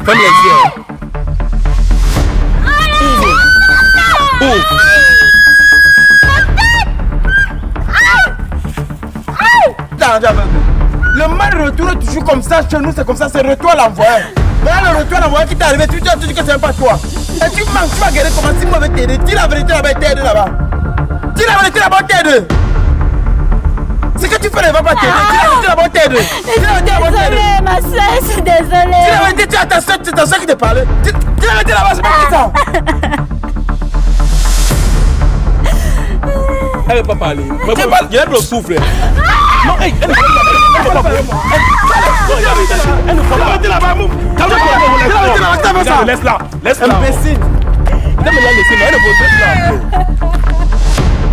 Ferme les yeux. Ouvre. Le mal retourne toujours comme ça chez nous, c'est comme ça, c'est retour à l'envoyé. Voilà le retour à l'envoyé qui t'est arrivé, tu dis que c'est même pas toi. Et tu manques, tu vas guérir comment si moi vais t'aider. Dis la vérité là-bas et t'aide là-bas. Dis la vérité là-bas et t'aide. Ce que tu fais ne va pas t'aider. Dis la vérité là-bas et t'aide. Dis la vérité là-bas et t'aide. Désolée, ma soeur, je suis désolée. Dis la vérité, tu as ta soeur qui te parlait. Dis la vérité là-bas, c'est pas qui ça. Elle veut pas parler. Il y a de le souffle. Non, hey, elle ne parle pas. Elle ne parle pas. Laisse-la. Laisse-la. Imbécile.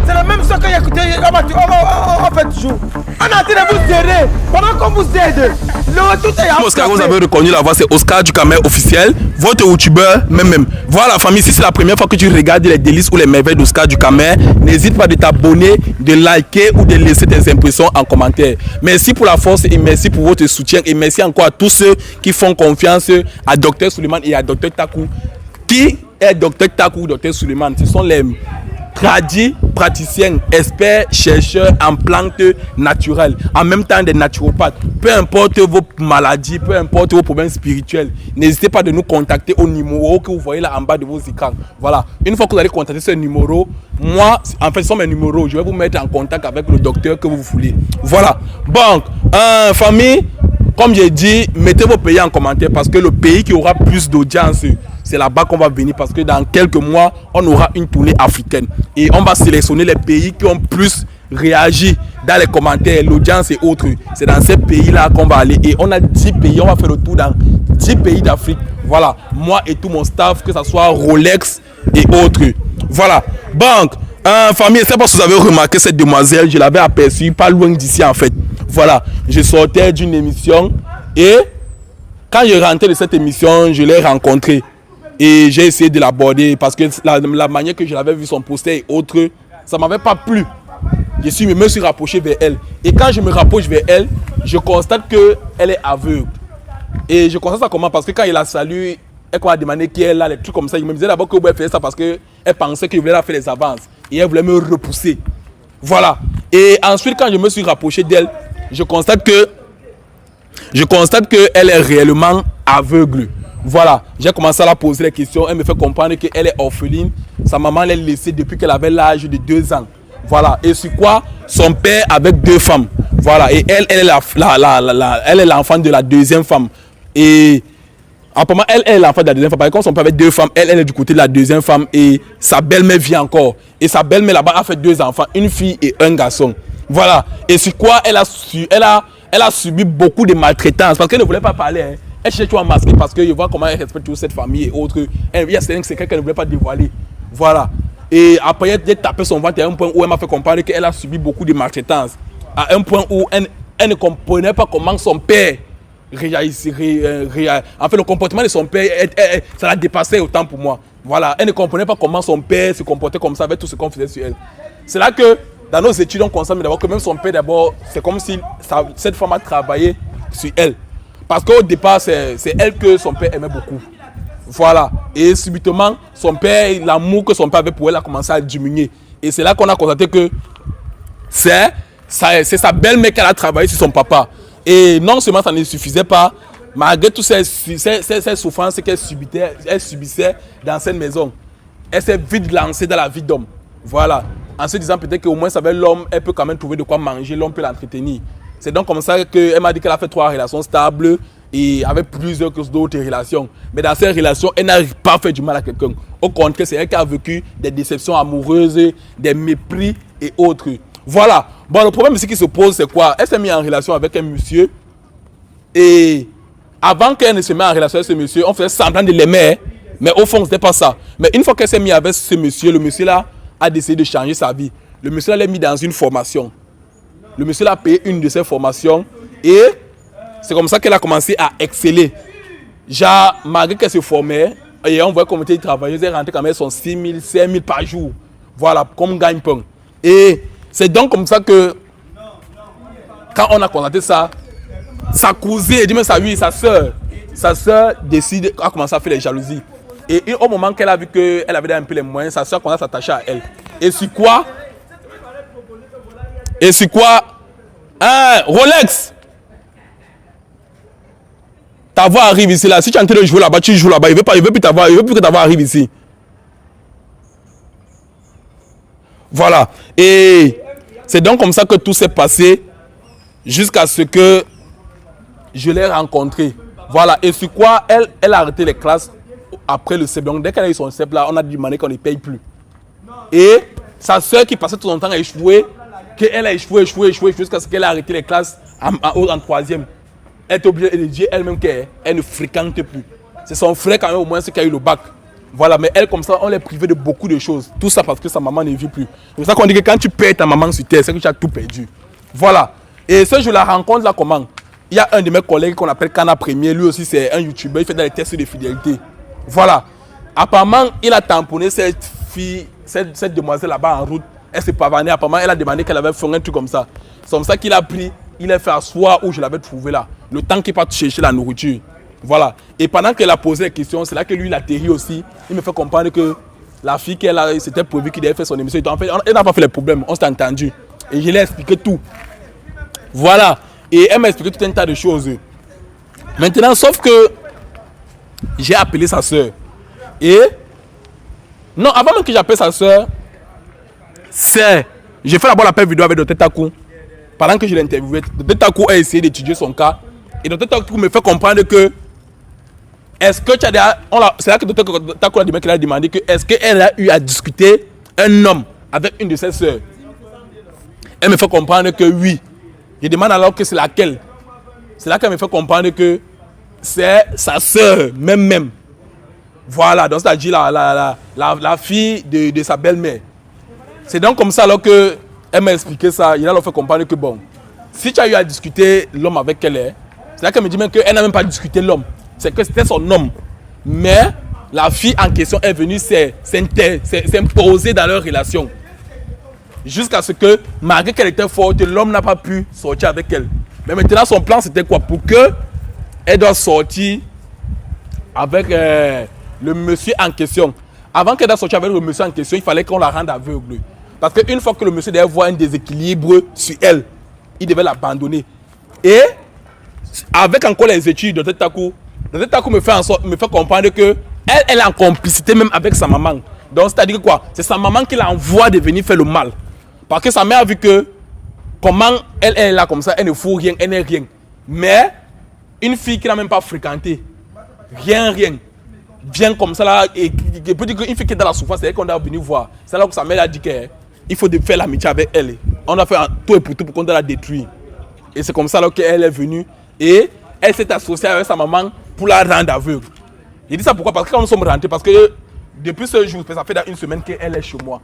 C'est la même chose quand il a écouté. On fait toujours. On a train de vous aider. Pendant qu'on vous aide, le retour est Oscar, vous avez reconnu la voix, c'est Oscar du Camer officiel. Votre youtubeur, même. Voilà la famille, si c'est la première fois que tu regardes les délices ou les merveilles d'Oscar du Camer, n'hésite pas de t'abonner, de liker ou de laisser tes impressions en commentaire. Merci pour la force et merci pour votre soutien. Et merci encore à tous ceux qui font confiance à Dr Suleiman et à Dr Taku. Qui est Dr Taku ou Dr Suleiman? Ce sont les praticiens, experts, chercheurs en plantes naturelles, en même temps des naturopathes. Peu importe vos maladies, peu importe vos problèmes spirituels, n'hésitez pas de nous contacter au numéro que vous voyez là en bas de vos écrans. Voilà, une fois que vous allez contacter ce numéro, moi, en fait, ce sont mes numéros, je vais vous mettre en contact avec le docteur que vous voulez. Voilà, donc, famille, comme j'ai dit, mettez vos pays en commentaire parce que le pays qui aura plus d'audience, c'est là-bas qu'on va venir parce que dans quelques mois, on aura une tournée africaine. Et on va sélectionner les pays qui ont plus réagi dans les commentaires, l'audience et autres. C'est dans ces pays-là qu'on va aller. Et on a 10 pays, on va faire le tour dans 10 pays d'Afrique. Voilà, moi et tout mon staff, que ce soit Rolex et autres. Voilà, donc, famille, c'est parce que vous avez remarqué cette demoiselle, je l'avais aperçue pas loin d'ici en fait. Voilà, je sortais d'une émission et quand je rentrais de cette émission, je l'ai rencontrée. Et j'ai essayé de l'aborder parce que la manière que je l'avais vu son poster et autres, ça ne m'avait pas plu. Je me suis rapproché vers elle. Et quand je me rapproche vers elle, je constate qu'elle est aveugle. Et je constate ça comment? Parce que quand il a salué, elle m'a demandé qui est là, les trucs comme ça. Il me disait d'abord que vous pouvez faire ça parce qu'elle pensait que je voulais la faire les avances. Et elle voulait me repousser. Voilà. Et ensuite, quand je me suis rapproché d'elle, je constate qu'elle est réellement aveugle. Voilà, j'ai commencé à la poser des questions. Elle me fait comprendre qu'elle est orpheline. Sa maman l'a laissée depuis qu'elle avait l'âge de 2 ans. Voilà, et sur quoi son père avec 2 femmes. Voilà, et elle est l'enfant de la 2e femme. Et apparemment, elle est l'enfant de la 2e femme. Par contre, son père avait 2 femmes. Elle est du côté de la 2e femme. Et sa belle-mère vit encore. Et sa belle-mère là-bas a fait 2 enfants, une fille et un garçon. Voilà, et sur quoi elle a subi beaucoup de maltraitance parce qu'elle ne voulait pas parler. Hein. Elle cherche à masquer parce que je vois comment elle respecte toute cette famille et autres. Il y a certains secrets qu'elle ne voulait pas dévoiler. Voilà. Et après, j'ai tapé son ventre à un point où elle m'a fait comprendre qu'elle a subi beaucoup de maltraitance. À un point où elle ne comprenait pas comment son père réagissait. En fait, le comportement de son père, ça la dépassait autant pour moi. Voilà. Elle ne comprenait pas comment son père se comportait comme ça avec tout ce qu'on faisait sur elle. C'est là que, dans nos études, on constate d'abord que même son père, d'abord, c'est comme si cette femme a travaillé sur elle. Parce qu'au départ, c'est elle que son père aimait beaucoup. Voilà. Et subitement, son père, l'amour que son père avait pour elle a commencé à diminuer. Et c'est là qu'on a constaté que c'est sa belle-mère qu'elle a travaillé sur son papa. Et non seulement ça ne suffisait pas, malgré toutes ces souffrances qu'elle subissait dans cette maison, elle s'est vite lancée dans la vie d'homme. Voilà. En se disant peut-être qu'au moins avec l'homme, elle peut quand même trouver de quoi manger, l'homme peut l'entretenir. C'est donc comme ça qu'elle m'a dit qu'elle a fait 3 relations stables et avec plusieurs d'autres relations. Mais dans ces relations, elle n'a pas fait du mal à quelqu'un. Au contraire, c'est elle qui a vécu des déceptions amoureuses, des mépris et autres. Voilà. Bon, le problème ici qui se pose, c'est quoi? Elle s'est mise en relation avec un monsieur et avant qu'elle ne se mette en relation avec ce monsieur, on faisait semblant de l'aimer, mais au fond, ce n'était pas ça. Mais une fois qu'elle s'est mise avec ce monsieur, le monsieur là a décidé de changer sa vie. Le monsieur là l'a mis dans une formation. Le monsieur a payé une de ses formations et c'est comme ça qu'elle a commencé à exceller. Genre, malgré qu'elle se formait, et on voit comment elle travaillait, elle rentrait quand même son 6 000, 5 000 par jour. Voilà, comme gagne-pain. Et c'est donc comme ça que, quand on a constaté ça, sa cousine, et même sa soeur, sa soeur a commencé à faire les jalousies. Et au moment qu'elle a vu qu'elle avait un peu les moyens, sa soeur commence à s'attacher à elle. Et sur quoi? Rolex! Ta voix arrive ici là. Si tu es en train de jouer là-bas, tu joues là-bas. Il veut plus que ta voix arrive ici. Voilà. Et c'est donc comme ça que tout s'est passé jusqu'à ce que je l'ai rencontrée. Voilà. Et sur quoi elle a arrêté les classes après le CEP. Donc dès qu'elle a eu son CEP là, on a demandé qu'on ne paye plus. Et sa soeur qui passait tout son temps à échouer, qu'elle a échoué jusqu'à ce qu'elle a arrêté les classes en troisième. Elle est obligée de dire elle-même qu'elle ne fréquente plus. C'est son frère quand même au moins qui a eu le bac. Voilà, mais elle comme ça, on l'est privé de beaucoup de choses. Tout ça parce que sa maman ne vit plus. C'est pour ça qu'on dit que quand tu perds ta maman sur terre, c'est que tu as tout perdu. Voilà. Et ce je la rencontre là comment? Il y a un de mes collègues qu'on appelle Kana Premier. Lui aussi c'est un YouTuber, il fait des tests de fidélité. Voilà. Apparemment, il a tamponné cette fille, cette demoiselle là-bas en route. Elle s'est pavanée. Apparemment, elle a demandé qu'elle avait fait un truc comme ça. C'est comme ça qu'il a pris. Il a fait asseoir où je l'avais trouvé là. Le temps qu'il part chercher la nourriture. Voilà. Et pendant qu'elle a posé les questions, c'est là que lui, il atterrit aussi. Il me fait comprendre que la fille qu'elle a, c'était prévu qu'il devait faire son émission. En fait, elle n'a pas fait les problèmes. On s'est entendu. Et je lui ai expliqué tout. Voilà. Et elle m'a expliqué tout un tas de choses. Maintenant, sauf que j'ai appelé sa soeur. Et non, avant même que j'appelle sa soeur, j'ai fait d'abord l'appel vidéo avec Dr Taku. Pendant que je l'interviewais, Dr Taku a essayé d'étudier son cas. Et Dr Taku me fait comprendre que est-ce que tu as déjà, c'est là que Dr Taku a demandé que est-ce qu'elle a eu à discuter un homme avec une de ses soeurs. Elle me fait comprendre que oui. Je demande alors que c'est laquelle. C'est là qu'elle me fait comprendre que c'est sa soeur, même. Voilà, donc c'est-à-dire la fille de sa belle-mère. C'est donc comme ça alors que elle m'a expliqué ça. Il a leur fait comprendre que bon, si tu as eu à discuter l'homme avec elle, c'est là qu'elle me dit même qu'elle n'a même pas discuté l'homme. C'est que c'était son homme. Mais la fille en question est venue s'imposer dans leur relation. Jusqu'à ce que, malgré qu'elle était forte, l'homme n'a pas pu sortir avec elle. Mais maintenant, son plan, c'était quoi? Pour qu'elle doit sortir avec le monsieur en question. Avant qu'elle doit sortir avec le monsieur en question, il fallait qu'on la rende aveugle. Parce qu'une fois que le monsieur devait voir un déséquilibre sur elle, il devait l'abandonner. Et avec encore les études de Dr Taku me fait comprendre que elle est en complicité même avec sa maman. Donc c'est-à-dire que quoi? C'est sa maman qui l'envoie de venir faire le mal. Parce que sa mère a vu que comment elle est là comme ça, elle ne fout rien, elle n'est rien. Mais une fille qui n'a même pas fréquenté, rien, vient comme ça là, et peut dire qu'une fille qui est dans la souffrance, c'est elle qu'on doit venir voir. C'est là que sa mère a dit qu'il faut faire l'amitié avec elle. On a fait tout et pour tout pour qu'on doit la détruire. Et c'est comme ça là qu'elle est venue et elle s'est associée avec sa maman pour la rendre aveugle. Je dis ça pourquoi? Parce que quand nous sommes rentrés, parce que depuis ce jour, ça fait dans une semaine qu'elle est chez moi.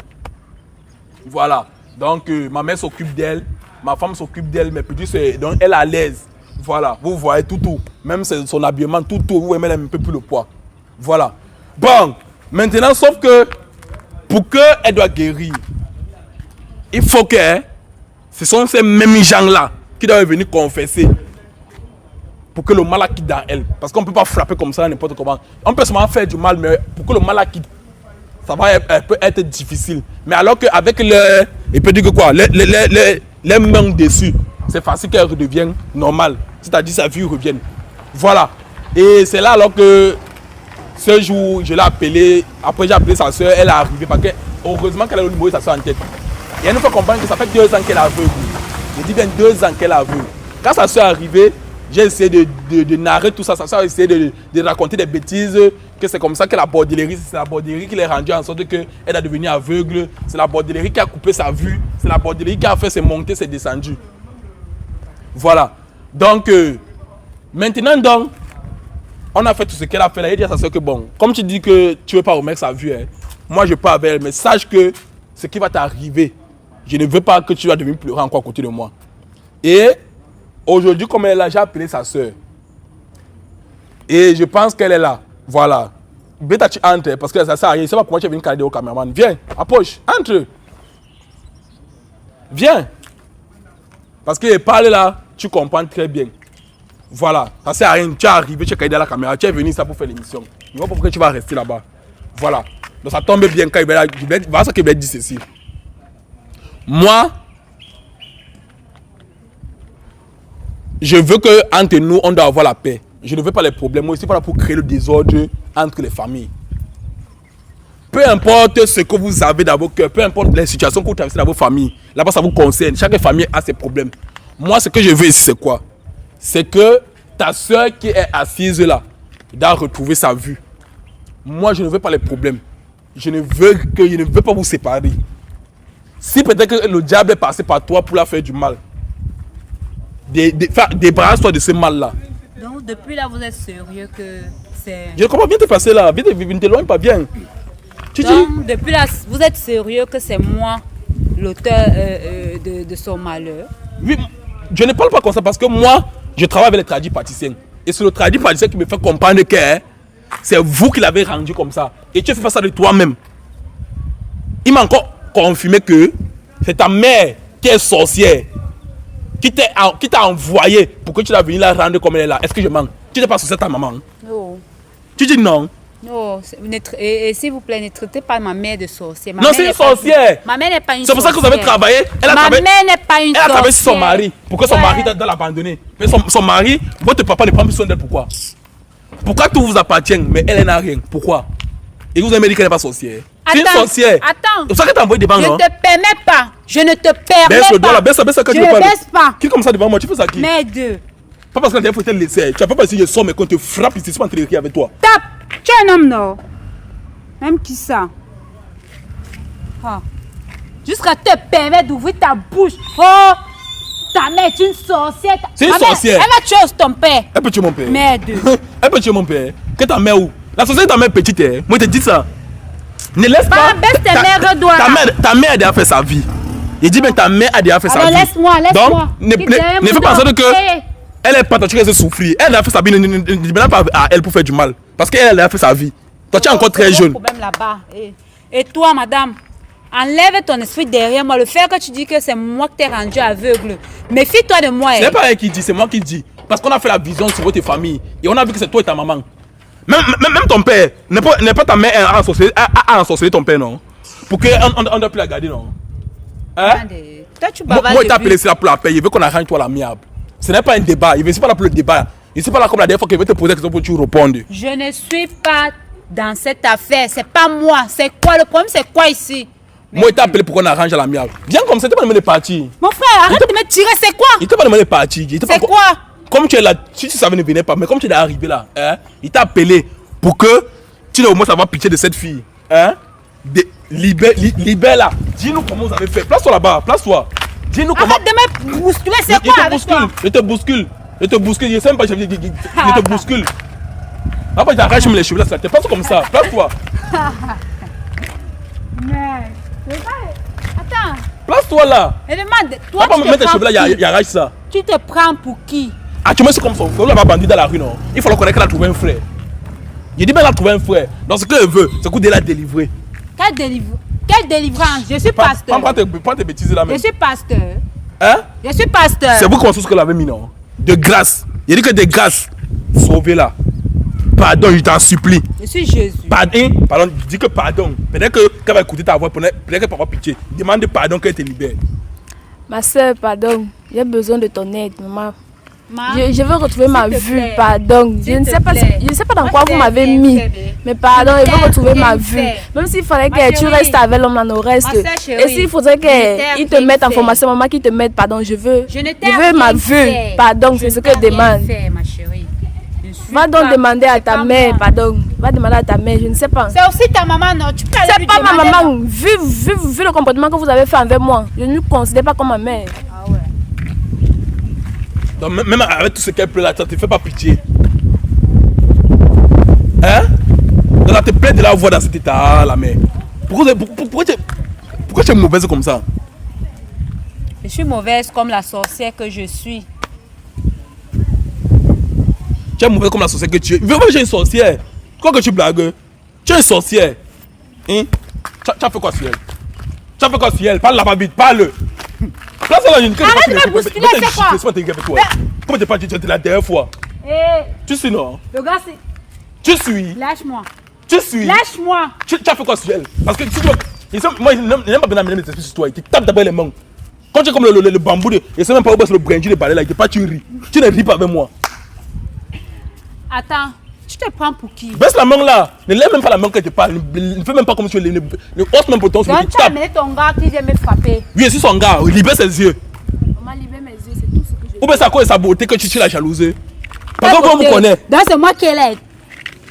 Voilà. Donc ma mère s'occupe d'elle, ma femme s'occupe d'elle, mes petits, donc elle est à l'aise. Voilà, vous voyez tout. Même son habillement, tout, vous voyez même un peu plus le poids. Voilà. Bon, maintenant, sauf que pour qu'elle doit guérir, il faut que ce sont ces mêmes gens-là qui doivent venir confesser pour que le mal quitte dans elle. Parce qu'on ne peut pas frapper comme ça n'importe comment. On peut seulement faire du mal, mais pour que le mal quitte, ça peut être difficile. Mais alors qu'avec il peut dire que quoi, les mains dessus, c'est facile qu'elle redevienne normale. C'est-à-dire sa vie revienne. Voilà. Et c'est là alors que ce jour, je l'ai appelé. Après, j'ai appelé sa soeur, elle est arrivée. Parce que heureusement qu'elle a le numéro de sa soeur en tête. Et elle nous fait comprendre que ça fait 2 ans qu'elle est aveugle. Je dis bien 2 ans qu'elle est aveugle. Quand sa soeur est arrivée, j'ai essayé de narrer tout ça. Sa soeur a essayé de raconter des bêtises. Que c'est comme ça que la bordellerie, c'est la bordellerie qui l'a rendue en sorte qu'elle est devenue aveugle. C'est la bordellerie qui a coupé sa vue. C'est la bordellerie qui a fait ses montées, ses descendues. Voilà. Donc, maintenant, donc, on a fait tout ce qu'elle a fait là. Elle dit à sa soeur que bon, comme tu dis que tu ne veux pas remettre sa vue, moi je peux avec elle, mais sache que ce qui va t'arriver, je ne veux pas que tu vas devenir pleurer encore à côté de moi. Et aujourd'hui, comme elle est là, j'ai appelé sa soeur. Et je pense qu'elle est là. Voilà. Beta, tu entres parce que ça sert à rien. Je ne sais pas pourquoi tu es venu caler au caméraman. Viens, approche, entre. Viens. Parce qu'il parle là, tu comprends très bien. Voilà, ça sert à rien. Tu es arrivé, tu es caillé dans la caméra, tu es venu ça pour faire l'émission. Je vois pas pourquoi tu vas rester là-bas. Voilà. Donc ça tombe bien quand il va voilà ce qu'il va dire ceci. Moi, je veux que entre nous, on doit avoir la paix. Je ne veux pas les problèmes. Moi, je suis pas là pour créer le désordre entre les familles. Peu importe ce que vous avez dans vos cœurs, peu importe les situations que vous traversez dans vos familles, là-bas ça vous concerne. Chaque famille a ses problèmes. Moi, ce que je veux ici, c'est quoi? C'est que ta soeur qui est assise là doit retrouver sa vue. Moi, je ne veux pas les problèmes. Je ne veux pas vous séparer. Si peut-être que le diable est passé par toi pour la faire du mal, débarrasse-toi de ce mal-là. Donc, depuis là, vous êtes sérieux que c'est... Je comprends bien te passer là. Viens, ne t'éloigne pas bien. Tu Donc, depuis là, vous êtes sérieux que c'est moi l'auteur de son malheur? Oui, je ne parle pas comme ça parce que moi, je travaille avec les tradis praticiens. Et c'est le tradit praticien qui me fait comprendre que c'est vous qui l'avez rendu comme ça. Et tu fais pas ça de toi-même. Il m'a encore confirmé que c'est ta mère qui est sorcière, qui t'a envoyé pour que tu l'as venu la rendre comme elle est là. Est-ce que je mens? Tu n'es pas sorcière ta maman? Non. Tu dis non? Non, et s'il vous plaît, ne traitez pas ma mère de sorcière. Non, c'est une sorcière. Ma mère n'est pas une sorcière. C'est pour ça que vous avez travaillé. Ma mère n'est pas une sorcière. Elle a travaillé sur son mari. Pourquoi son mari doit l'abandonner? Mais son mari, votre papa ne prend plus soin d'elle. Pourquoi? Pourquoi tout vous appartient, mais elle n'a rien? Pourquoi? Et vous avez dit qu'elle n'est pas sorcière. C'est une sorcière. Attends. C'est pour ça que tu as envoyé des bancs, non? Je ne te permets pas. Je ne te permets baisse le pas. doigt là, baisse ça quand je tu me parles. Ne baisse pas. Qui est comme ça devant moi? Tu fais ça qui? Merde. Pas parce que la dernière fois tu te laissé. Tu n'as pas passé le son, mais quand tu frappes, c'est pas entrer avec toi. Tape. Tu es un homme, non? Même qui ça? Ah. Jusqu'à te permettre d'ouvrir ta bouche. Oh! Ta mère est une sorcière. C'est une sorcière. Elle va tuer ton père. Elle peut tuer mon père. Merde. Elle peut tuer mon père. Que ta mère où? La sorcière est ta mère petite. Moi, je te dis ça. Ne laisse pas. Baisse tes mères doigts. Ta mère a déjà fait sa vie. Il dit bien ta mère a déjà fait sa vie. Laisse-moi. Donc, ne fais pas en sorte que elle est pas toi, tu laisses souffrir. Elle a fait sa vie. Ne pas à elle pour faire du mal. Parce qu'elle a fait sa vie. Toi, tu es encore très jeune. Problème là-bas. Et toi, madame, enlève ton esprit derrière moi. Le fait que tu dis que c'est moi qui t'ai rendu aveugle. Méfie-toi de moi. C'est pas elle qui dit, c'est moi qui dis. Parce qu'on a fait la vision sur votre famille. Et on a vu que c'est toi et ta maman. Même ton père, n'est pas ta mère a ensorcelé ton père, non? Pour qu'on ne doit plus la garder, non? Hein? Toi, tu bavardes. Moi, il t'a appelé là pour la paix. Il veut qu'on arrange toi l'amiable. Ce n'est pas un débat. Il ne veut pas là pour le débat. Il ne est pas là comme la dernière fois qu'il veut te poser des questions pour que tu répondes. Je ne suis pas dans cette affaire. C'est pas moi. C'est quoi le problème? C'est quoi ici? Moi, il t'a appelé pour qu'on arrange l'amiable. Viens comme ça, il t'a pas demandé de partir. Mon frère, arrête de me tirer. C'est quoi? Il t'a pas demandé de partir. C'est quoi? Comme tu es là, si tu savais ne venir pas, mais comme tu es arrivé là, hein, il t'a appelé pour que tu aies au moins savoir pitié de cette fille. Hein? Libère là. Dis-nous comment vous avez fait. Place-toi là-bas, place-toi. Dis-nous comment. Arrête de me bousculer, c'est quoi avec toi? Je te bouscule. Je sais même pas, je te bouscule. Après, tu arraches les cheveux là, ça te passe comme ça. Place-toi. Attends. Place-toi là. Et demande, toi, tu mettre les cheveux là, il arrache ça. Tu te prends pour qui? Ah, tu me sais comme ça. On va bandit dans la rue, non? Il faut le connaître qu'elle a trouvé un frère. Il dit, mais elle a trouvé un frère. Donc, ce qu'elle veut, c'est qu'on la délivrer. Quelle délivrance? Je suis pasteur. Prends tes bêtises là même. Je suis pasteur. Hein? Je suis pasteur. C'est vous commencez ce qu'elle avait mis, non? De grâce. Il dit que de grâce. Sauvez-la. Pardon, je t'en supplie. Je suis Jésus. Pardon, dis que pardon. Peut-être qu'elle va écouter ta voix, peut-être qu'elle va avoir pitié. Demande pardon qu'elle te libère. Ma soeur, pardon. J'ai besoin de ton aide, maman. Je veux retrouver ma vue, pardon. Je ne sais pas dans quoi vous m'avez mis. Mais pardon, je veux retrouver ma vue. Même s'il fallait que tu restes avec l'homme, on reste. Et s'il faudrait qu'il te mette en formation, maman qui te mette, pardon, je veux ma vue. Pardon, c'est ce que je demande. Va donc demander à ta mère, pardon. Va demander à ta mère, je ne sais pas. C'est aussi ta maman, non? Tu peux aller c'est pas ma maman. Vu le comportement que vous avez fait envers moi, je ne me considère pas comme ma mère. Ah ouais. Donc, même avec tout ce qu'elle pleure là, ça te fait pas pitié. Hein? Donc, ça te plaît de la voir dans cet état, la mère. Pourquoi tu es mauvaise comme ça? Je suis mauvaise comme la sorcière que je suis. Tu es mauvaise comme la sorcière que tu es. Veux pas que j'ai une sorcière. Quoi que tu blagues? Tu es une sorcière. Hein? Tu as fait quoi sur elle? Tu as fait quoi sur elle? Parle là-bas vite, parle. Place là, une arrête de me bousculer, c'est quoi? Comment t'es pas dit la dernière fois? Tu suis non? Le gars, c'est... Tu suis? Lâche-moi. Tu suis? Lâche-moi. Tu as fait quoi sur elle? Parce que si tu vois, moi, il n'aime pas bien amener mes esprits sur toi. Il te tape d'abord les mains. Quand tu es comme le bambou, il sait même pas où est le bringy de balai là. Il te pas, tu ris. Tu ne ris pas avec moi. Attends, tu te prends pour qui? Baisse la main là. Ne lève même pas la main quand tu parles. Ne fais même pas comme si tu ne hausse même pour ton Donc tu as amené ton gars qui vient me frapper. Oui, c'est son gars. Il libère ses yeux. On m'a libéré mes yeux, c'est tout ce que je... Ou bien c'est à cause de sa beauté que tu l'as jalousée. Parce que vous me connaissez. Donc c'est moi qui est laide.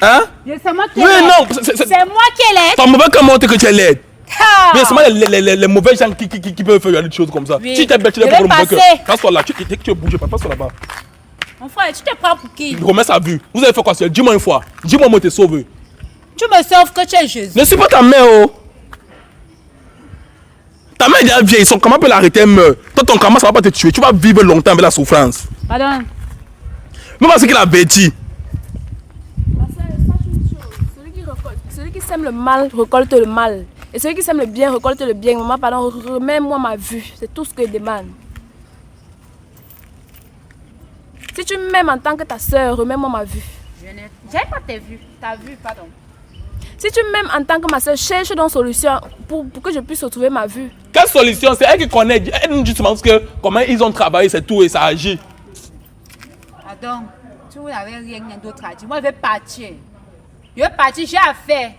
Hein? C'est moi qui Oui, est laide. non. C'est moi qui est laide. Ton mauvais comment que tu es laide. Ah. Mais c'est moi les mauvais gens qui peuvent faire des choses comme ça. Oui. Si tu es bête, tu Je n'es pas vais le mauvais cœur. passer. Passe-toi là. Tu bouges pas. Passe-toi là-bas. Mon frère, tu te prends pour qui? Remets sa vue. Vous avez fait quoi, sœur? Dis-moi une fois. Dis-moi, moi, t'es sauvé. Tu me sauves que tu es Jésus. Ne suis pas ta mère, oh. Ta mère est déjà vieille. Son comment peut l'arrêter, elle meurt. Toi, ton comment ça va pas te tuer. Tu vas vivre longtemps avec la souffrance. Pardon. Même parce qu'il avait dit. Ma sœur, sache une chose. Celui qui sème le mal récolte le mal. Et celui qui sème le bien récolte le bien. Maman, pardon, remets-moi ma vue. C'est tout ce que je demande. Si tu m'aimes en tant que ta sœur, remets-moi ma vue. J'ai pas tes vues. Ta vue, pardon. Si tu m'aimes en tant que ma sœur, cherche donc solution pour que je puisse retrouver ma vue. Quelle solution? C'est elle qui connaît. Elle nous dit justement que comment ils ont travaillé, c'est tout et ça agit. Pardon. Tu n'avais rien d'autre à dire. Moi, je vais partir. Je vais partir. J'ai affaire.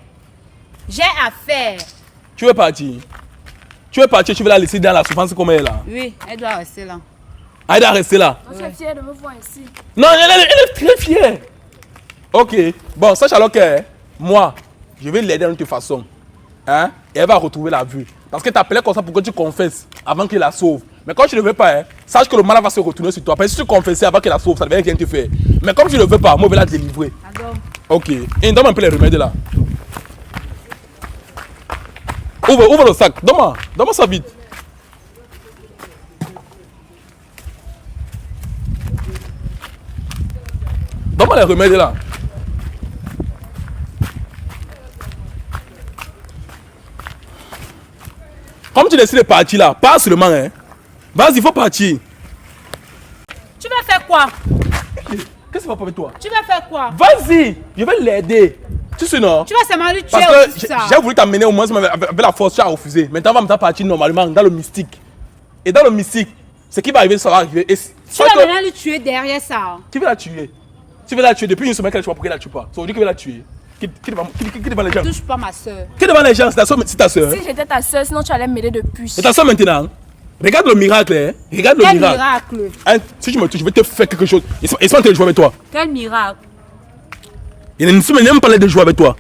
J'ai affaire. Tu veux partir? Tu veux partir, tu veux la laisser dans la souffrance comme elle est là? Oui, elle doit rester là. Elle doit rester là. Je suis fière de me voir ici. Non, elle est très fière. Ok. Bon, sache alors que moi, je vais l'aider de toute façon. Hein? Et elle va retrouver la vue. Parce que tu appelais comme ça pour que tu confesses avant qu'il la sauve. Mais quand tu ne veux pas, hein, sache que le mal va se retourner sur toi. Parce que si tu confessais avant qu'il la sauve, ça ne va rien te faire. Mais comme tu ne veux pas, moi je vais la délivrer. Pardon. Ok. Et donne-moi un peu les remèdes là. Ouvre le sac. Donne-moi ça vite. Donne-moi les remèdes là. Comme tu décides de partir là, pas seulement, hein. Vas-y, il faut partir. Tu vas faire quoi? Qu'est-ce qui va pas avec toi? Tu vas faire quoi? Vas-y, je vais l'aider. Tu sais non? Tu vas seulement lui tuer. Parce que aussi, ça. j'ai voulu t'amener au moins mais avec la force, tu as refusé. Maintenant, on va me partir normalement dans le mystique. Et dans le mystique, ce qui va arriver, ça va arriver. Et Tu vas maintenant lui tuer derrière ça. qui veut la tuer? Tu veux la tuer depuis une semaine qu'elle ne sais pas pourquoi elle la tue pas. C'est aujourd'hui qu'il veut la tuer. Qui devant les gens? Touche pas ma soeur. Qui devant les gens? C'est ta soeur. Si j'étais ta soeur, sinon tu allais m'aider depuis. C'est ta soeur maintenant. Regarde le miracle, hein. Regarde le Quel miracle. miracle? Hein, si tu me touches, je vais te faire quelque chose. Ils sont en train de jouer avec toi. Quel miracle? Il ne sait même pas de jouer avec toi.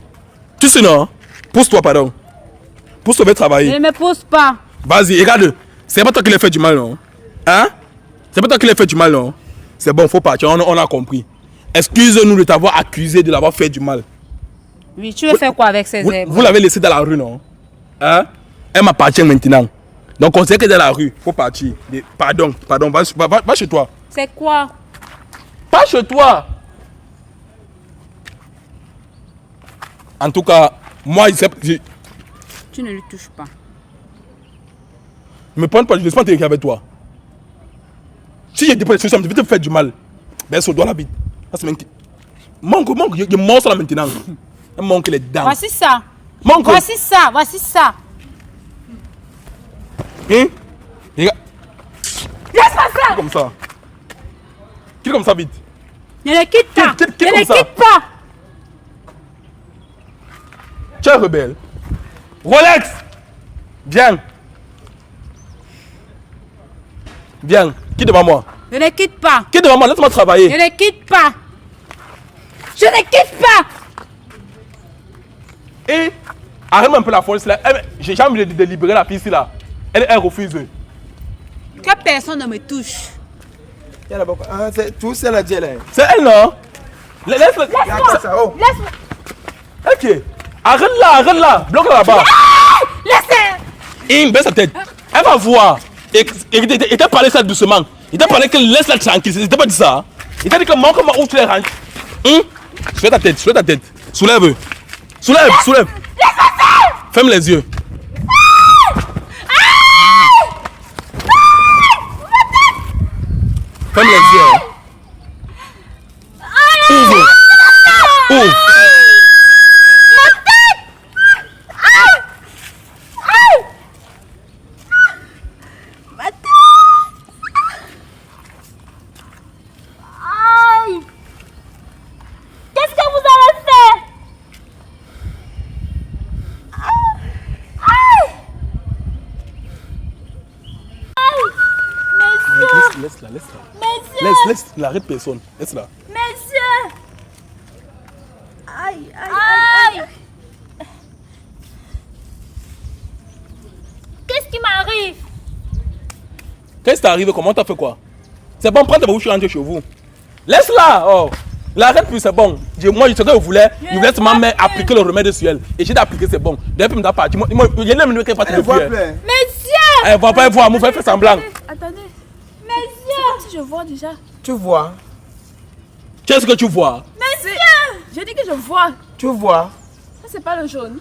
Tu sais non? Pousse-toi, pardon. Pousse-toi, va travailler. Ne me pousse pas. Vas-y, regarde. C'est pas toi qui l'as fait du mal, non? Hein? C'est pas toi qui l'as fait du mal, non? C'est bon, faut partir. On a compris. Excuse-nous de t'avoir accusé de l'avoir fait du mal. Oui, tu veux faire quoi avec ces herbes? Vous l'avez laissé dans la rue, non? Hein? Elle m'appartient maintenant. Donc on sait que dans la rue, faut partir. Pardon, va chez toi. C'est quoi? Pas chez toi. En tout cas, moi, Tu ne lui touches pas. me prends pas, je ne suis pas intéressé avec toi. Si j'ai des pressions, je vais te faire du mal. Ben, sur le doigt la bite. Ça, c'est manque, je mords ça là maintenant. Elle manque les dents. Voici ça. Manque. Voici ça. Voici ça. Hein? Regarde. Laisse-moi ça. Comme ça. Quitte comme ça vite. Ne le quitte pas. Quitte Ne comme le ça. quitte pas. Tu es rebelle. Rolex. Viens. Viens. Quitte devant moi. Ne le quitte pas. Quitte devant moi, laisse-moi travailler. Ne le quitte pas. Je ne quitte pas. Et arrête-moi un peu la force là. J'ai jamais envie de libérer la fille ici là. Elle refuse. Que personne ne me touche. C'est tout ça la dit là. C'est elle non? Laisse-le. Laisse-moi. Laisse-moi. Ok. Arrête là. Bloque là-bas. Laisse-le. Baisse sa tête. Elle va voir. Et t'a parlé ça doucement. Il t'a parlé que laisse-la tranquille. Il t'a pas dit ça. Il t'a dit que manque où tu les ranges. Soulève ta tête. Soulève. Ferme les yeux. Ferme les yeux. laisse-la. Laisse, n'arrête personne. Laisse-la. Monsieur. Aïe, aïe, aïe. Qu'est-ce qui m'arrive? Qu'est-ce qui t'est arrivé? Comment t'as fait quoi? C'est bon, prends ta bouche, je rentre chez vous. Laisse-la. Oh. L'arrête plus, c'est bon. Moi, ce que je voulais seulement appliquer le remède sur elle. Et j'ai appliqué, c'est bon. Depuis, il m'a parti. Il y a une minute qu'elle est partie de plus. Monsieur! Elle ne va pas voir, elle fait semblant. Attendez. Monsieur! Si je vois déjà. Tu vois? Qu'est-ce que tu vois? Monsieur! J'ai dit que je vois. Tu vois? Ça, c'est pas le jaune.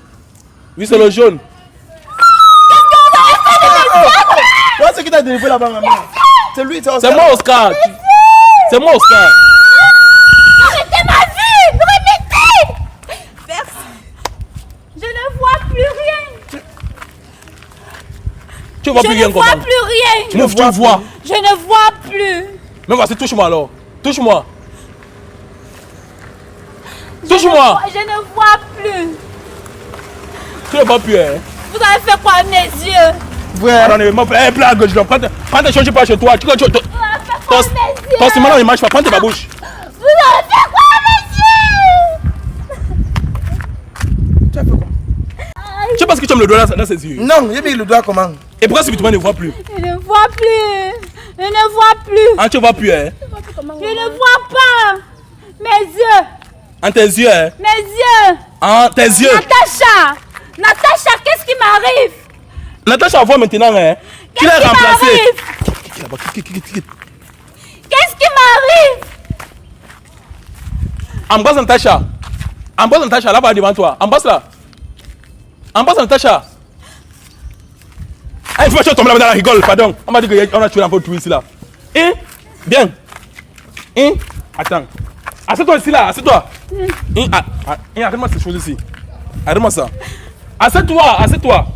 Oui, c'est le jaune. Toi, c'est qui t'a délivré là-bas, maman? C'est lui, c'est Oscar. C'est moi, Oscar. C'est moi, Oscar. Arrêtez ma vie! Remettez! Je ne vois plus rien! Tu vois plus rien comment? Je ne vois plus rien! Mouf, tu vois. Je ne vois plus! Mais voici, touche-moi alors. Touche-moi. Touche-moi. Je ne vois plus! Tu ne vois plus, hein? Vous avez fait quoi à mes yeux? Vrai. Non, mais fais blague, je dois prendre tes choses, je pas chez toi. Vous avez fait quoi à mes yeux? Ton ciment, il marche pas. Prends ta bouche. Vous avez fait quoi à mes yeux? Tu as fait quoi? Tu sais pas ce que tu as le doigt dans ses yeux? Non, j'ai mis le doigt comment? Et pourquoi subitement ne vois plus? Je ne vois plus! Je ne vois plus! Ah, tu vois plus, hein? Je ne vois pas! Mes yeux! En tes yeux, hein? Mes yeux! En tes yeux. Natacha! Natacha, qu'est-ce qui m'arrive? Natacha, voit maintenant, hein? Tu l'as Qu'est-ce qui remplacé. m'arrive? Qu'est-ce qui m'arrive? Embrasse Natacha. Embrasse Natacha, là-bas devant toi. Embrasse-la. Embrasse Natacha. Ah, il faut que tu tombes là-bas dans la rigole, pardon. On m'a dit qu'on a tué un peu tout ici là. Hein? Bien. Hein? Attends. Assieds-toi ici là, assieds-toi. Hein? Arrête-moi ces choses ici. Arrête-moi ça. Assieds-toi, assieds-toi.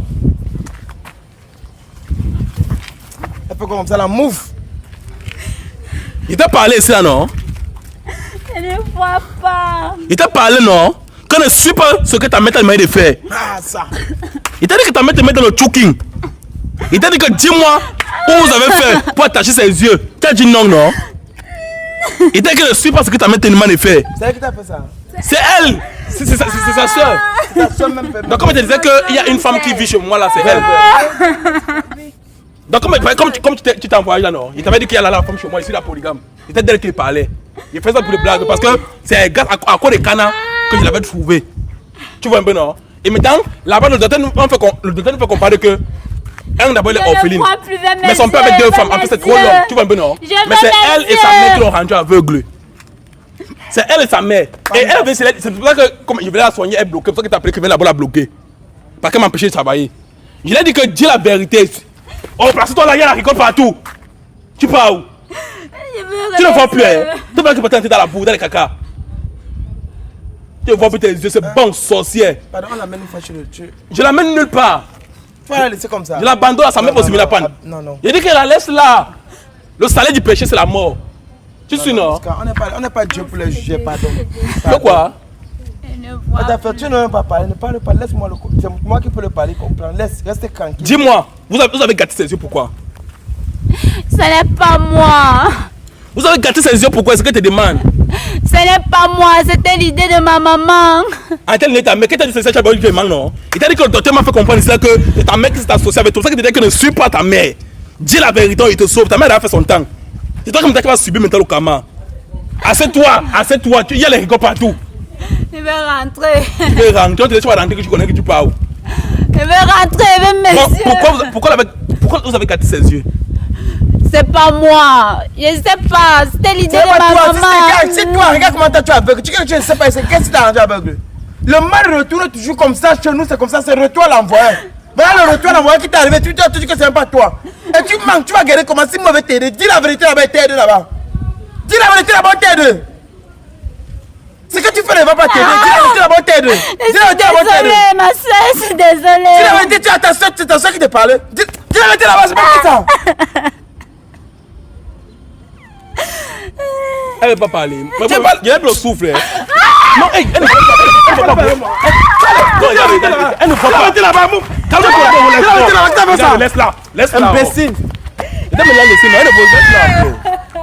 Elle fait comme ça, la move. Il t'a parlé ici là, non? Je ne vois pas. Il t'a parlé, non? Qu'on ne suit pas ce que ta mère t'a demandé de faire. Ah, ça. Il t'a dit que ta mère te met dans le choking. Il t'a dit que dis-moi où vous avez fait pour attacher ses yeux. Tu as dit non, non? Il t'a dit que ne suit pas ce que ta mère te demande de faire. C'est elle qui t'a fait ça? C'est elle. C'est sa soeur. Ta soeur même fait. Donc comme je te disais qu'il y a une femme qui vit chez moi là, c'est elle. Donc comme tu t'es envoyé là, non? Il t'avait dit qu'il y a la femme chez moi ici, la polygame. Il t'a dit qu'il parlait. Il fait ça pour des blagues parce que c'est grâce à cause des canards que je l'avais trouvé. Tu vois un peu, non? Et maintenant, là-bas, le docteur nous fait comparer que un d'abord il est orpheline. Mais son père avec deux femmes, en plus c'est trop long. Tu vois un peu, non? Mais c'est elle et sa mère qui l'ont rendu aveugle. C'est elle et sa mère. Et elle, c'est pour ça que comme je voulais la soigner, elle est bloquée. C'est pour ça que tu as appelé que là-bas la bloquer. Parce qu'elle m'empêchait de travailler. Je lui ai dit que dis la vérité. Oh, place-toi là, il y a la rigole partout. Tu pars où? Tu ne vois plus, hein? Tu vois que tu es dans la boue, dans le caca. Tu vois plus tes yeux, c'est bon, sorcière. Pardon, on l'amène une fois chez le tueur. Je l'amène nulle part. Faut la laisser comme ça. Je l'abandonne à sa mère pour subir la panne. Non, non. Il dit qu'elle la laisse là. Le salaire du péché, c'est la mort. Tu suis, non? On n'est pas Dieu pour les juger, pardon. Pourquoi? Tu ne veux pas parler, ne parle pas, laisse-moi le. C'est moi qui peux le parler, comprends. Laisse, restez tranquille. Dis-moi, vous avez gâté ses yeux, pourquoi? Ce n'est pas moi. Vous avez gâté ses yeux, pourquoi? C'est ce que tu demandes. Ce n'est pas moi, c'était l'idée de ma maman. Ah, mais qu'est-ce que tu as dit c'est ça, tu as dit non? Il t'a dit que le docteur m'a fait comprendre ici là que c'est ta mère qui s'est associée avec toi. C'est pour ça qu'il t'a dit que ne suis pas ta mère. Dis la vérité, il te sauve. Ta mère elle a fait son temps. C'est toi qui vas subir maintenant le karma. Assieds-toi, assieds-toi. Il y a les rigoles partout. Je vais rentrer. Tu veux rentrer, tu vas rentrer que tu connais que tu pars où? Je vais rentrer, je vais mes yeux. Pourquoi vous avez gâté ses yeux? C'est pas moi. Je sais pas. C'était l'idée de ma maman. C'est toi, regarde comment tu es aveugle. Tu ne sais pas, qu'est-ce qui t'a rendu aveugle? Le mal retourne toujours comme ça chez nous, c'est comme ça, c'est retour à l'envoyeur. Voilà le retour à l'envoyeur qui t'est arrivé, tu dis que c'est même pas toi. Et tu manques, tu vas guérir comment si mauvais t'aider. Dis la vérité là-bas, t'aider là-bas. Dis la vérité là-bas, t'aider. Ce que tu fais ne va pas t'aider. Dis la vérité là-bas, t'aider. Dis la vérité là-bas, t'aider. Désolée, ma soeur, je suis désolée. Dis la vérité, tu as ta soeur qui te parlait. Dis la vérité là-bas, c'est pas qui ça. Elle ne veut pas parler. Il y a le souffle. Non, elle ne veut pas parler. Elle ne veut pas parler. Calme-toi. Laisse-la. Laisse-la. Imbécile. Il doit me la laisser. Elle ne veut pas.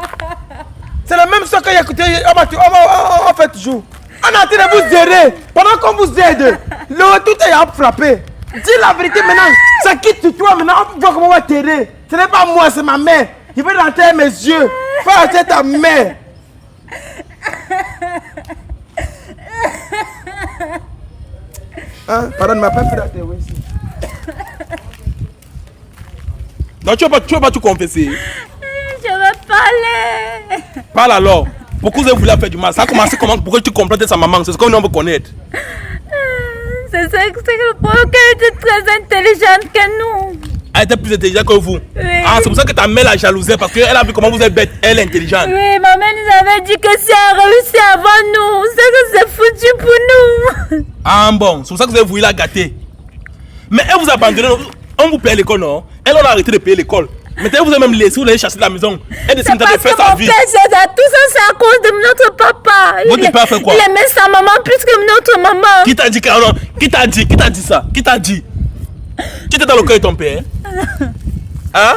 on fait toujours. On est en train de vous aider. Pendant qu'on vous aide, le retour est frappé. Dis la vérité maintenant. Ça quitte toi maintenant. On voit comment on va t'aider. Ce n'est pas moi, c'est ma mère. Il veut rentrer mes yeux. Il faut rentrer ta mère. Hein? Pardon, ma pas fait la théorie ici. Donc tu veux pas tout confesser? Je veux parler. Parle alors. Pourquoi vous avez voulu faire du mal? Ça a commencé comment? Pourquoi tu complètes sa maman? C'est ce qu'on veut connaître. C'est que le pauvre qu'elle était très intelligente que nous. Elle était plus intelligente que vous. Oui. Ah, c'est pour ça que ta mère la jalousait parce qu'elle a vu comment vous êtes bête. Elle est intelligente. Oui, ma mère nous avait dit que si elle réussit avant nous, c'est que c'est foutu pour nous. Ah bon, c'est pour ça que vous avez voulu la gâter. Mais elle vous a abandonné. On vous paye l'école, non? Elle, on a arrêté de payer l'école. Maintenant, vous avez même laissé, vous l'avez chassé de la maison. Elle décide de faire sa vie. Tout ça, c'est à cause de notre papa. Votre père fait quoi? Il aimait sa maman plus que notre maman. Qui t'a dit, Carole? Qui t'a dit ça? Qui t'a dit? Qui était dans le cœur de ton père? Hein?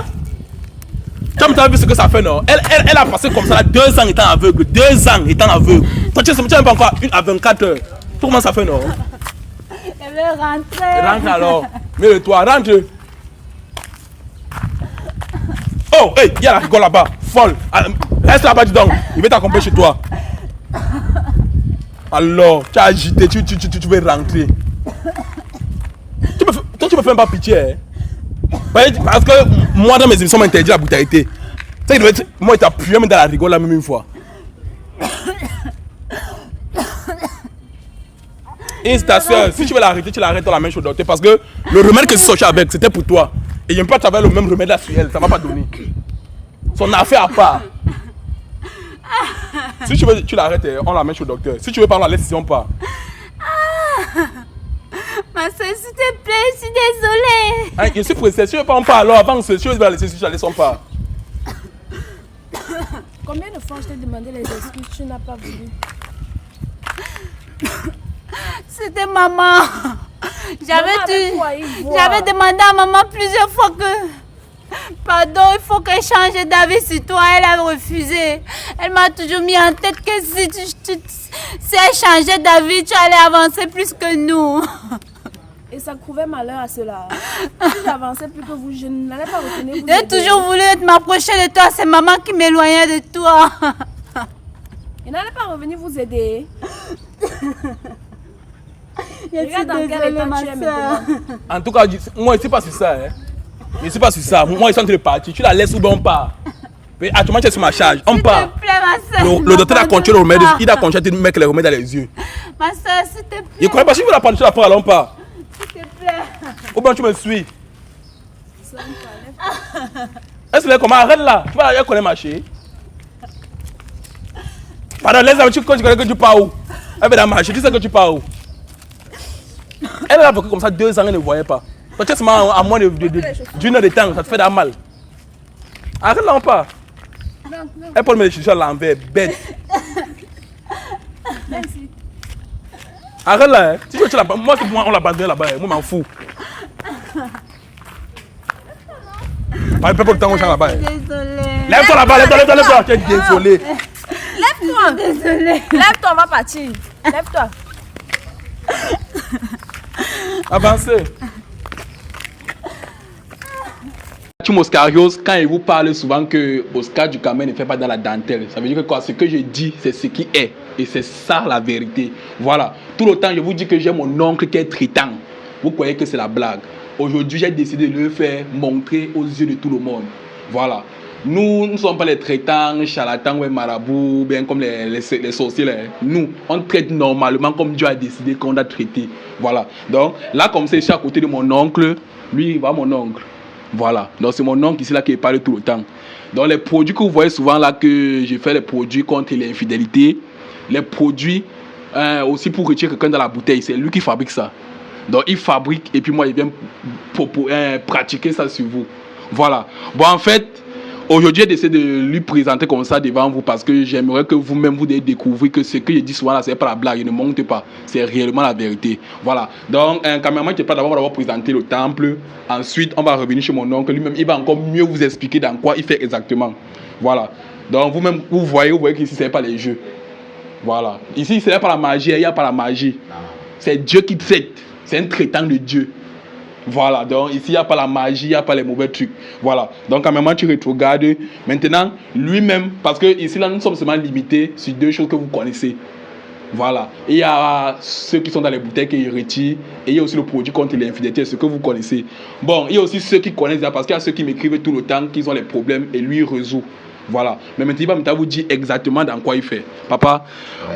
Tu as vu ce que ça fait, non? Elle a passé comme ça 2 ans étant aveugle. 2 ans étant aveugle. Toi, tu n'as pas encore à 24 heures. Comment ça fait, non? Elle veut rentrer. Rentre alors. Mets-le-toi, rentre. Oh, hey, il y a la rigole là-bas. Folle. Reste là-bas, dis donc. Il va t'accompagner chez toi. Alors, tu as agité, tu veux rentrer. Toi, tu me fais même pas pitié. Hein? Parce que moi, dans mes émissions, on m'a interdit la brutalité. Moi, il t'a appuyé même dans la rigole la même une fois. Et ta soeur, si tu veux l'arrêter, tu l'arrêtes dans la main au docteur. Parce que le remède que tu sortais avec, c'était pour toi. Et il n'y a pas de travailler le même remède là sur elle, ça ne va pas donner. Son affaire à part. Si tu veux, tu l'arrêtes, on la met chez le docteur. Si tu veux pas, on la laisse si on part. Ma soeur, s'il te plaît, je suis désolée. Hein, je suis pressé, si tu veux pas, on part alors. Avant, si tu veux la laisser, si tu la laisses, on part. Combien de fois je t'ai demandé les excuses, tu n'as pas voulu? C'était maman. J'avais demandé à maman plusieurs fois que... Pardon, il faut qu'elle change d'avis sur toi. Elle a refusé. Elle m'a toujours mis en tête que si elle changeait d'avis, tu allais avancer plus que nous. Et ça trouvait malheur à cela. Si j'avançais plus que vous, je n'allais pas retenir vous. J'ai toujours voulu m'approcher de toi. C'est maman qui m'éloignait de toi. Il n'allait pas revenir vous aider. Regarde dans quel état tu es maintenant. En tout cas, moi, je ne suis pas sur ça. Hein. Je ne suis pas sur ça. Moi, je suis en train de partir. Tu la laisses ou bien on part. Actuellement, tu es sur ma charge. On part. S'il te plaît, ma soeur. Le docteur a continué le remède. Il a continué de mettre les remèdes dans les yeux. Ma soeur, s'il te plaît. Je ne connais pas si vous la partir la part, alors on part. S'il te plaît. Ou bien tu me suis. Est-ce que comment arrête là? Tu vas connaître marcher. Pardon, laisse-moi, tu connais que tu pars où? Elle va marcher, tu sais que tu pars où? Elle a vécu comme ça 2 ans, elle ne voyait pas. Donc, tu sais, à moins d'une heure de temps, ça te fait de mal. Arrête là, on part. Elle peut me chercher à l'envers, bête. Arrête là, hein. Si tu veux, moi, c'est moi, on l'abandonne là-bas, moi, je m'en fous. Pas pour le temps, on chante là-bas. Désolée. Lève-toi là-bas, lève-toi. Tu es désolé. Lève-toi. Désolée. Lève-toi, on va partir. Lève-toi. Avancez. Oscarios, quand il vous parle souvent que Oscar du Cameroun ne fait pas dans la dentelle, ça veut dire que quoi? Ce que je dis, c'est ce qui est. Et c'est ça la vérité. Voilà. Tout le temps, je vous dis que j'ai mon oncle qui est traitant. Vous croyez que c'est la blague. Aujourd'hui, j'ai décidé de le faire montrer aux yeux de tout le monde. Voilà. Nous ne sommes pas les traitants, charlatans ou marabouts, bien comme les sorciers. Nous, on traite normalement comme Dieu a décidé qu'on a traité. Voilà. Donc, là, comme c'est, je suis à côté de mon oncle. Lui, il va mon oncle. Voilà. Donc, c'est mon oncle ici là qui parle tout le temps. Donc, les produits que vous voyez souvent là, que je fais les produits contre l'infidélité, les produits aussi pour retirer quelqu'un dans la bouteille, c'est lui qui fabrique ça. Donc, il fabrique et puis moi, il vient pratiquer ça sur vous. Voilà. Bon, en fait, aujourd'hui, j'essaie de lui présenter comme ça devant vous parce que j'aimerais que vous-même vous découvriez que ce que je dis souvent là, c'est pas la blague, je ne monte pas, c'est réellement la vérité. Voilà. Donc, un caméraman qui est pas d'abord présenter le temple. Ensuite, on va revenir chez mon oncle. Lui-même, il va encore mieux vous expliquer dans quoi il fait exactement. Voilà. Donc, vous-même, vous voyez qu'ici, ce n'est pas les jeux. Voilà. Ici, ce n'est pas la magie, il n'y a pas la magie. C'est Dieu qui traite. C'est un traitant de Dieu. Voilà, donc ici il n'y a pas la magie, il n'y a pas les mauvais trucs. Voilà, donc à un moment tu regardes. Maintenant, lui-même, parce que ici là nous sommes seulement limités sur 2 choses que vous connaissez. Voilà, et il y a ceux qui sont dans les bouteilles qui retirent, et il y a aussi le produit contre l'infidélité, ce que vous connaissez. Bon, il y a aussi ceux qui connaissent, parce qu'il y a ceux qui m'écrivent tout le temps qu'ils ont les problèmes et lui il résout. Voilà, mais maintenant il va maintenant vous dire exactement dans quoi il fait. Papa,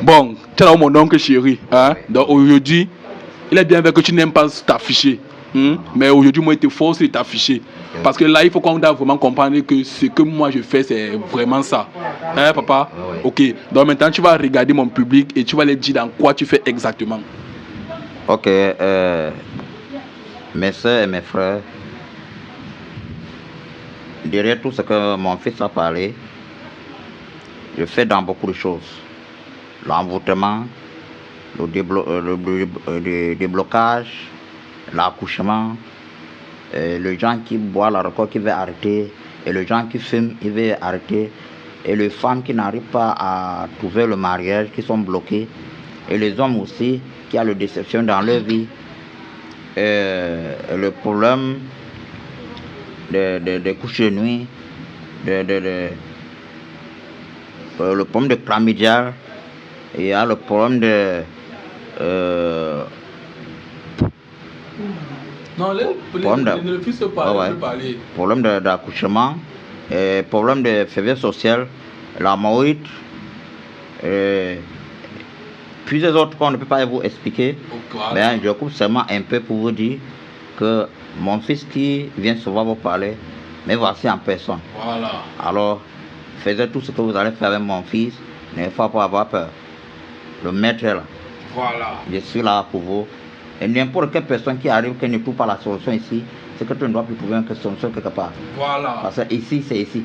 bon, tu as mon oncle chéri, hein? Donc aujourd'hui, il est bien vrai que tu n'aimes pas t'afficher. Mais aujourd'hui, moi, je te force de t'afficher. Parce que là, il faut qu'on doit vraiment comprendre que ce que moi je fais, c'est vraiment ça. Hein, papa? Ok. Donc maintenant, tu vas regarder mon public et tu vas leur dire dans quoi tu fais exactement. Ok. Mes soeurs et mes frères, derrière tout ce que mon fils a parlé, je fais dans beaucoup de choses. L'envoûtement, le déblocage, l'accouchement, les gens qui boivent l'alcool qui veulent arrêter, et les gens qui fument ils veulent arrêter, et les femmes qui n'arrivent pas à trouver le mariage, qui sont bloquées, et les hommes aussi qui ont la déception dans leur vie, le problème des couches de nuit, le problème de chlamydia, il y a le problème de non, le fils se parle, parler. Problème d'accouchement, problème de faiblesse sociale, la moïte, plusieurs autres qu'on ne peut pas vous expliquer. Mais je coupe seulement un peu pour vous dire que mon fils qui vient souvent vous parler, mais voici en personne. Voilà. Alors, faites tout ce que vous allez faire avec mon fils, ne faut pas avoir peur. Le maître est là. Voilà. Je suis là pour vous. Et n'importe quelle personne qui arrive, qui ne trouve pas la solution ici, c'est que tu ne dois plus trouver une solution quelque part. Voilà. Parce que ici, c'est ici.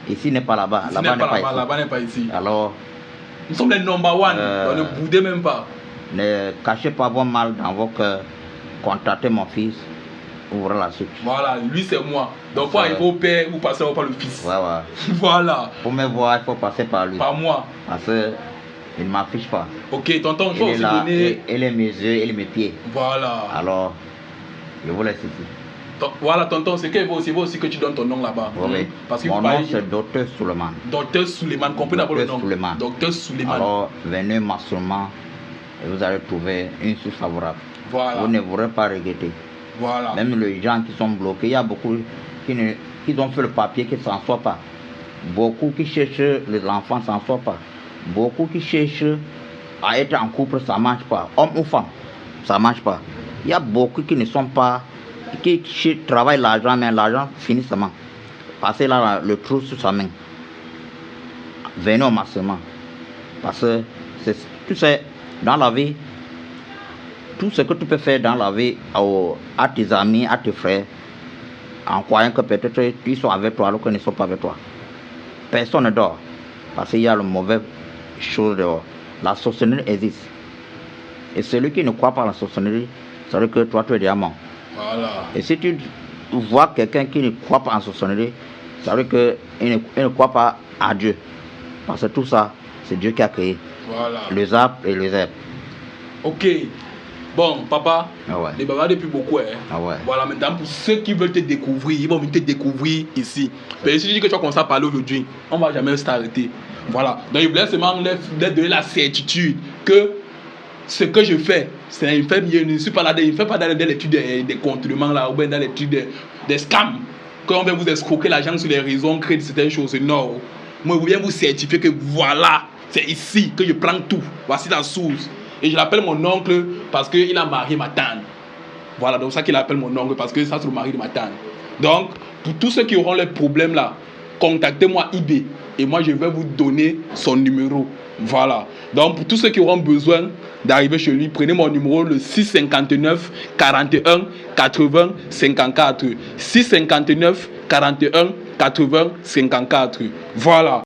Ici n'est pas là-bas. Là-bas n'est pas ici. Alors, nous sommes les number one. On ne boudez même pas. Ne cachez pas vos mal dans vos cœurs. Contactez mon fils. Ouvrez la suite. Voilà, lui c'est moi. Donc il faut père, vous passez par le fils. Voilà. Pour me voir, il faut passer par lui. Par moi. Parce que il ne m'affiche pas. Ok, tonton, je vais aussi donner. Il est mes yeux, il est mes pieds. Voilà. Alors, je vous laisse ici. Voilà, tonton, c'est qu'il faut aussi que tu donnes ton nom là-bas. Oui. Parce que mon nom c'est Docteur Suleiman. Docteur Suleiman, comprenez d'abord le nom. Suleiman. Docteur Suleiman. Alors, venez massivement et vous allez trouver une source favorable. Voilà. Vous ne pourrez pas regretter. Voilà. Même les gens qui sont bloqués, il y a beaucoup qui ont fait le papier qui ne s'en sortent pas. Beaucoup qui cherchent l'enfant ne s'en sortent pas. Beaucoup qui cherchent à être en couple, ça ne marche pas. Homme ou femme, ça ne marche pas. Il y a beaucoup qui ne sont pas, qui travaillent l'argent, mais l'argent finit seulement. Passez là le trou sur sa main. Venez au maximum. Parce que tu sais, dans la vie, tout ce que tu peux faire dans la vie à tes amis, à tes frères, en croyant que peut-être ils sont avec toi alors qu'ils ne sont pas avec toi. Personne ne dort. Parce qu'il y a le mauvais chose dehors. La sorcellerie existe. Et celui qui ne croit pas à la sorcellerie, ça veut dire que toi, tu es déjà mort. Voilà. Et si tu vois quelqu'un qui ne croit pas en sorcellerie, ça veut dire qu'il ne croit pas à Dieu. Parce que tout ça, c'est Dieu qui a créé. Voilà. Les arbres et les herbes. Ok. Bon, papa, les babas depuis beaucoup. Voilà, maintenant, pour ceux qui veulent te découvrir, ils vont venir te découvrir ici. Mais si tu dis que tu vas commencer à parler aujourd'hui, on ne va jamais s'arrêter. Voilà. Donc, je voulais seulement leur donner la certitude que ce que je fais, je ne suis pas là, je ne fais pas dans l'étude des contournements là, ou bien dans l'étude des scams. Quand on vient vous escroquer l'argent sur les réseaux, créer certaines choses. Non. Moi, je viens vous certifier que voilà, c'est ici que je prends tout. Voici la source. Et je l'appelle mon oncle parce qu'il a marié ma tante. Voilà, donc ça qu'il appelle mon oncle parce que ça c'est le mari de ma tante. Donc, pour tous ceux qui auront les problèmes là, contactez-moi IB et moi je vais vous donner son numéro. Voilà. Donc, pour tous ceux qui auront besoin d'arriver chez lui, prenez mon numéro, le 659 41 80 54. 659 41 80 54. Voilà.